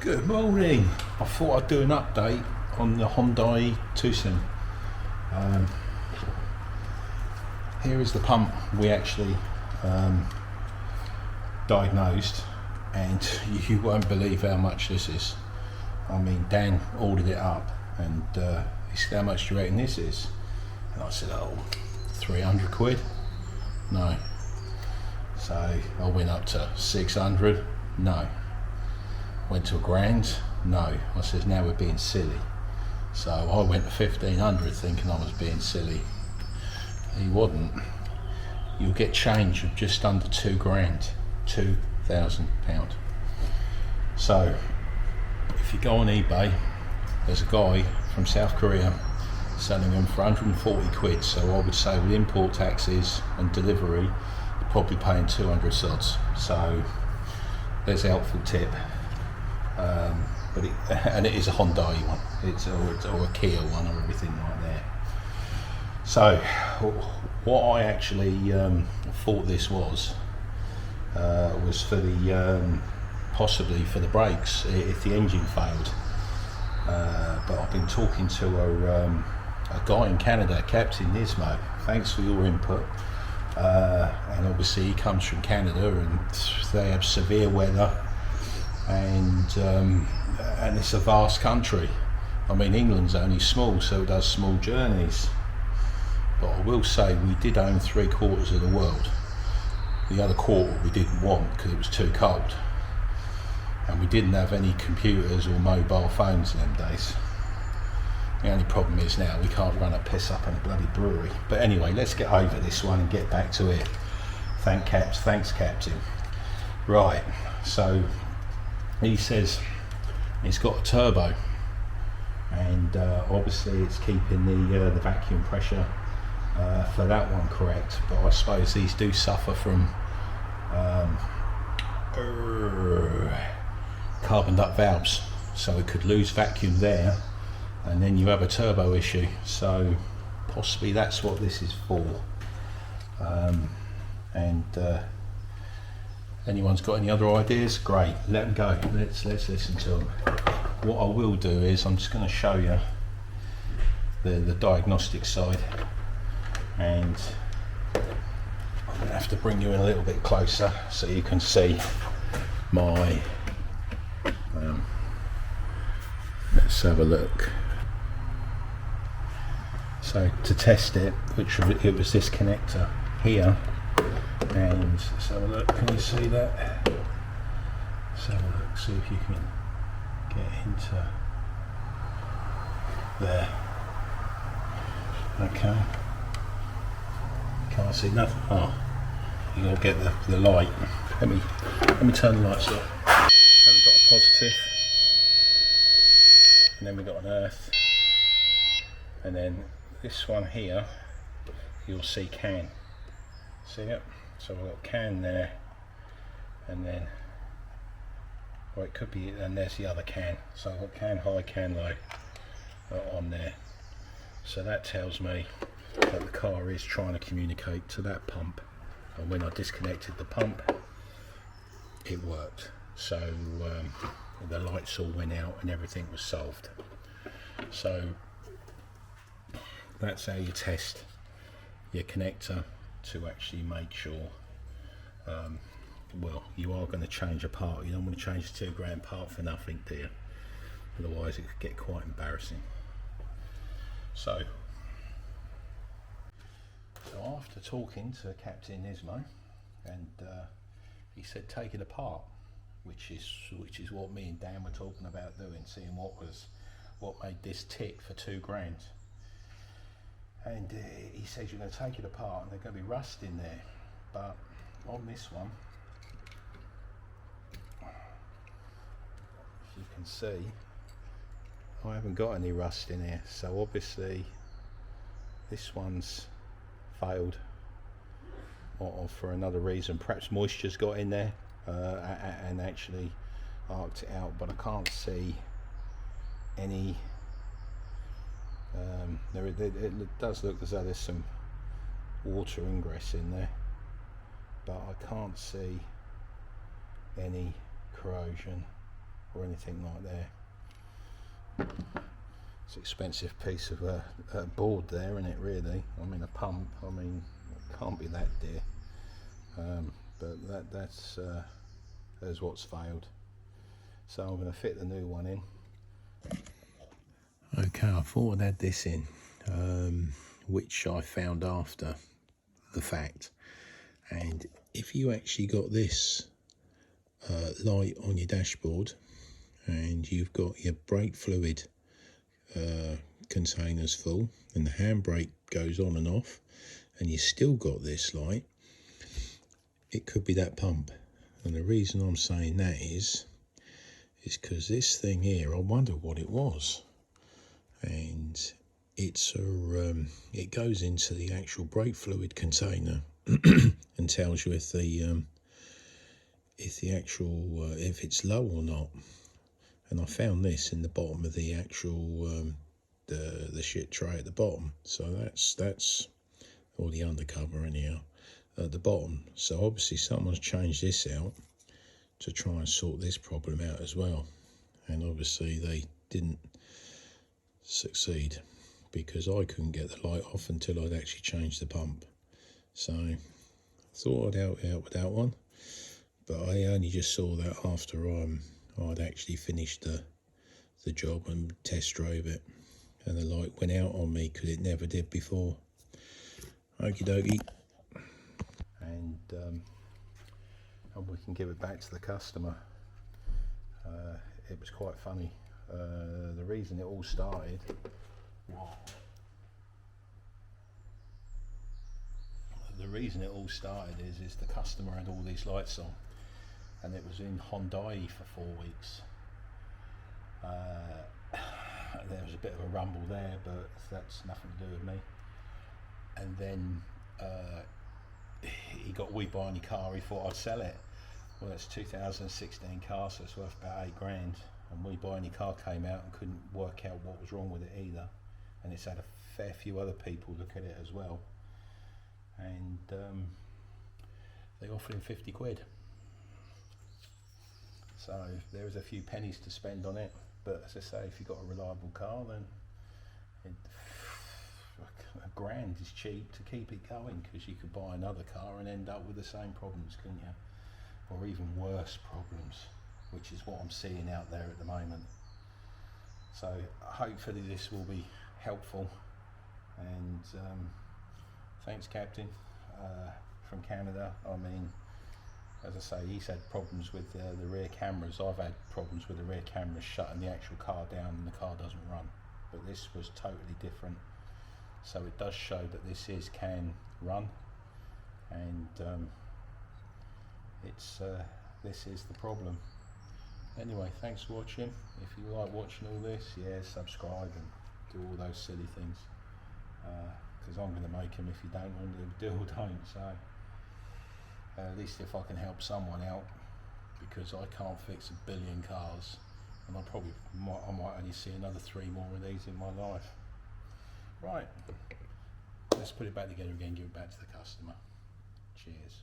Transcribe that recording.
Good morning. I thought I'd do an update on the Hyundai Tucson. Here is the pump we actually diagnosed, and you won't believe how much this is. I mean, Dan ordered it up and he said, how much do you reckon this is? And I said, oh, 300 quid? No. So I went up to 600? No. Went to £1,000? No. I says, now we're being silly. So I went to 1,500 thinking I was being silly. He wasn't. You'll get change of just under £2,000, £2,000. So if you go on eBay, there's a guy from South Korea selling them for 140 quid. So I would say with import taxes and delivery, you're probably paying 200 sods. So there's a helpful tip. And it is a Hyundai one, or a Kia one, or everything like that. So what I actually thought this was for the possibly for the brakes if the engine failed. But I've been talking to a guy in Canada, Captain Nismo. Thanks for your input. And obviously he comes from Canada, and they have severe weather. And it's a vast country. I mean, England's only small, so it does small journeys. But I will say we did own 3/4 of the world. The other quarter we didn't want because it was too cold. And we didn't have any computers or mobile phones in them days. The only problem is now we can't run a piss up in a bloody brewery. But anyway, let's get over this one and get back to it. Thanks, Captain. Right, so he says it's got a turbo, and obviously it's keeping the vacuum pressure for that one correct, but I suppose these do suffer from carbon duct valves, so it could lose vacuum there and then you have a turbo issue. So possibly that's what this is for. Anyone's got any other ideas? Great, let them go. Let's listen to them. What I will do is I'm just going to show you the diagnostic side, and I'm going to have to bring you in a little bit closer so you can see my. Let's have a look. So to test it, it was this connector here. And let's have a look, can you see that? Let's have a look, see if you can get into there. Okay. Can't see nothing. Oh, you gotta get the light. Let me turn the lights off. So we've got a positive, and then we've got an earth, and then this one here, you'll see can. See it? So we've got can there, and then, well, it could be, and there's the other can. So I've got can high, can low on there. So that tells me that the car is trying to communicate to that pump. And when I disconnected the pump, it worked. So the lights all went out and everything was solved. So that's how you test your connector to actually make sure, well, you are going to change a part. You don't want to change a £2,000 part for nothing, do you? Otherwise it could get quite embarrassing. So after talking to Captain Nismo, and he said take it apart, which is what me and Dan were talking about doing, seeing what made this tick for £2,000. And he says you're going to take it apart and there's going to be rust in there, but on this one, as you can see, I haven't got any rust in here. So obviously this one's failed, or for another reason. Perhaps moisture's got in there and actually arced it out, but I can't see any. It does look as though there's some water ingress in there, but I can't see any corrosion or anything like that. It's an expensive piece of board there, isn't it, really? I mean, a pump, I mean, it can't be that dear. But that's what's failed. So I'm going to fit the new one in. Okay, I thought I'd add this in, which I found after the fact. And if you actually got this light on your dashboard, and you've got your brake fluid containers full, and the handbrake goes on and off, and you still got this light, it could be that pump. And the reason I'm saying that is because this thing here, I wonder what it was. And it's it goes into the actual brake fluid container and tells you if the actual if it's low or not. And I found this in the bottom of the actual the shit tray at the bottom. So that's or the undercover anyhow at the bottom. So obviously someone's changed this out to try and sort this problem out as well. And obviously they didn't succeed, because I couldn't get the light off until I'd actually changed the pump. So I thought I'd help out with that one, but I only just saw that after I'd actually finished the job and test drove it, and the light went out on me because it never did before. Okie dokie. And we can give it back to the customer. It was quite funny. The reason it all started, is the customer had all these lights on, and it was in Hyundai for 4 weeks. There was a bit of a rumble there, but that's nothing to do with me. And then he got We Buy Any Car, he thought I'd sell it. Well, that's 2016 car, so it's worth about £8,000. And We Buy Any Car came out and couldn't work out what was wrong with it either. And it's had a fair few other people look at it as well. And they offered him 50 quid. So there was a few pennies to spend on it. But as I say, if you've got a reliable car, then £1,000 is cheap to keep it going, because you could buy another car and end up with the same problems, couldn't you? Or even worse problems, which is what I'm seeing out there at the moment. So hopefully this will be helpful. And thanks, Captain, from Canada. I mean, as I say, he's had problems with the rear cameras. I've had problems with the rear cameras shutting the actual car down and the car doesn't run. But this was totally different. So it does show that this can run, and this is the problem. Anyway, thanks for watching. If you like watching all this, yeah, subscribe and do all those silly things, because I'm going to make them if you don't, and do or don't. So at least if I can help someone out, because I can't fix 1 billion cars, and I might only see another 3 more of these in my life. Right, let's put it back together again, give it back to the customer. Cheers.